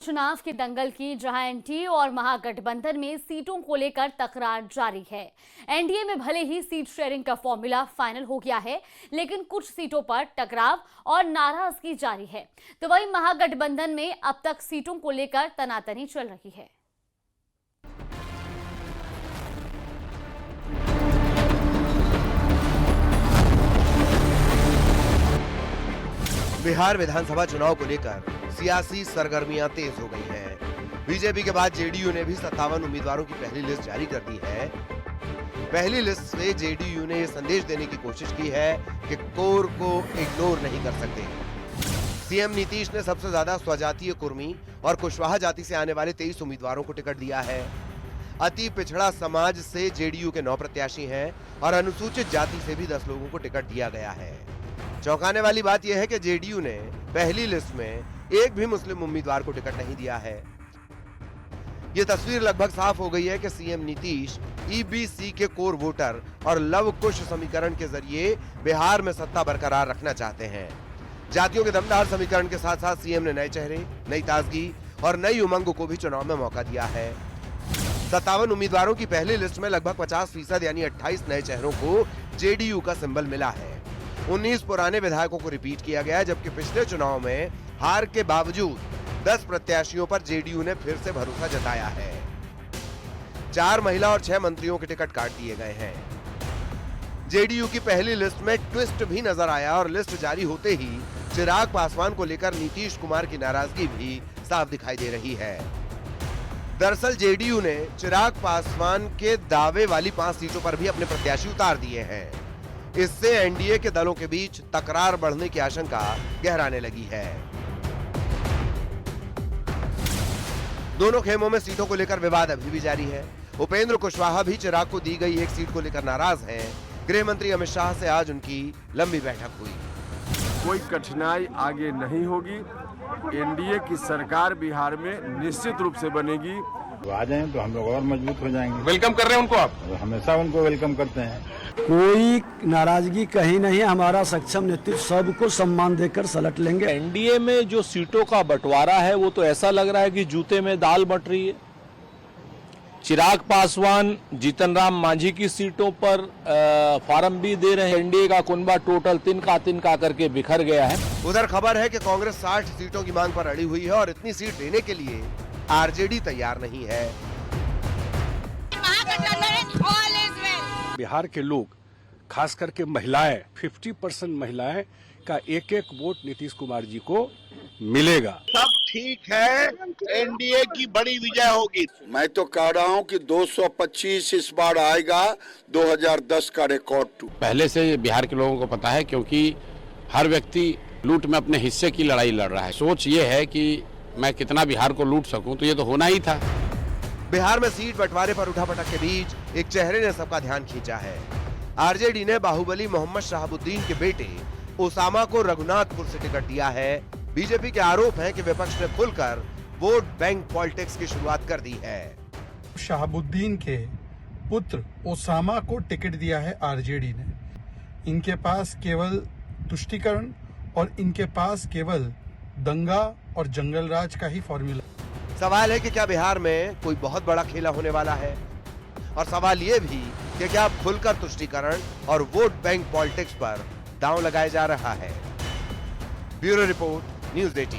चुनाव के दंगल की जहां एनडीए और महागठबंधन में सीटों को लेकर तकरार जारी है। एनडीए में भले ही सीट शेयरिंग का फॉर्मूला फाइनल हो गया है, लेकिन कुछ सीटों पर टकराव और नाराजगी जारी है। तो वहीं महागठबंधन में अब तक सीटों को लेकर तनातनी चल रही है। बिहार विधानसभा चुनाव को लेकर सियासी सरगर्मियां तेज हो गई हैं। बीजेपी के बाद जेडीयू ने भी 57 उम्मीदवारों की पहली लिस्ट जारी कर दी है। पहली लिस्ट से जेडीयू ने यह संदेश देने की कोशिश की है कि कोर को इग्नोर नहीं कर सकते। सीएम नीतीश ने सबसे ज्यादा स्वजातीय कुर्मी और कुशवाहा जाति से आने वाले 23 उम्मीदवारों को टिकट दिया है। अति पिछड़ा समाज से जेडीयू के 9 प्रत्याशी हैं और अनुसूचित जाति से भी 10 लोगों को टिकट दिया गया है। चौंकाने वाली बात यह है कि जेडीयू ने पहली लिस्ट में एक भी मुस्लिम उम्मीदवार को टिकट नहीं दिया है। यह तस्वीर लगभग साफ हो गई है कि सीएम नीतीश ईबीसी के कोर वोटर और लव कुश समीकरण के जरिए बिहार में सत्ता बरकरार रखना चाहते हैं। जातियों के दमदार समीकरण के साथ साथ सीएम ने नए चेहरे, नई ताजगी और नई उमंग को भी चुनाव में मौका दिया है। 57 उम्मीदवारों की पहली लिस्ट में लगभग 50% यानी 28 नए चेहरों को जेडीयू का सिंबल मिला है। 19 पुराने विधायकों को रिपीट किया गया, जबकि पिछले चुनाव में हार के बावजूद 10 प्रत्याशियों पर जेडीयू ने फिर से भरोसा जताया है। 4 महिला और 6 मंत्रियों के टिकट काट दिए गए हैं। जेडीयू की पहली लिस्ट में ट्विस्ट भी नजर आया और लिस्ट जारी होते ही चिराग पासवान को लेकर नीतीश कुमार की नाराजगी भी साफ दिखाई दे रही है। दरअसल जेडीयू ने चिराग पासवान के दावे वाली 5 सीटों पर भी अपने प्रत्याशी उतार दिए हैं। इससे एनडीए के दलों के बीच तकरार बढ़ने की आशंका गहराने लगी है। दोनों खेमों में सीटों को लेकर विवाद अभी भी जारी है। उपेंद्र कुशवाहा भी चिराग को दी गई एक सीट को लेकर नाराज हैं। गृह मंत्री अमित शाह से आज उनकी लंबी बैठक हुई। कोई कठिनाई आगे नहीं होगी। एनडीए की सरकार बिहार में निश्चित रूप से बनेगी। आ जाएं तो हम लोग और मजबूत हो जाएंगे। वेलकम कर रहे हैं उनको आप? हमेशा उनको वेलकम करते हैं। कोई नाराजगी कहीं नहीं। हमारा सक्षम नेतृत्व सबको सम्मान देकर सलट लेंगे। एनडीए में जो सीटों का बंटवारा है वो तो ऐसा लग रहा है कि जूते में दाल बट रही है। चिराग पासवान जीतन राम मांझी की सीटों पर फार्म भी दे रहे हैं। एनडीए का कुनबा टोटल तिनका करके बिखर गया है। उधर खबर है कि कांग्रेस 60 सीटों की मांग पर अड़ी हुई है और इतनी सीट देने के लिए आरजेडी तैयार नहीं है। बिहार के लोग, खास करके महिलाएं, 50% महिलाएं का एक वोट नीतीश कुमार जी को मिलेगा। सब ठीक है, एनडीए की बड़ी विजय होगी। मैं तो कह रहा हूं कि 225 इस बार आएगा, 2010 का रिकॉर्ड टूट। पहले से बिहार के लोगों को पता है, क्योंकि हर व्यक्ति लूट में अपने हिस्से की लड़ाई लड़ रहा है। सोच ये है कि मैं कितना बिहार को लूट सकूं, तो ये तो होना ही था। बिहार में सीट बंटवारे पर उठापटक के बीच एक चेहरे ने सबका ध्यान खींचा है। आरजेडी ने बाहुबली मोहम्मद शहाबुद्दीन के बेटे ओसामा को रघुनाथपुर से टिकट दिया है। बीजेपी के आरोप हैं कि विपक्ष ने खुलकर वोट बैंक पॉलिटिक्स की शुरुआत कर दी है। शहाबुद्दीन के पुत्र ओसामा को टिकट दिया है आरजेडी ने। इनके पास केवल तुष्टीकरण और इनके पास केवल दंगा और जंगल राज का ही फॉर्मूला। सवाल है कि क्या बिहार में कोई बहुत बड़ा खेला होने वाला है, और सवाल ये भी कि क्या अब खुलकर तुष्टीकरण और वोट बैंक पॉलिटिक्स पर दांव लगाया जा रहा है। Bureau report, news 18।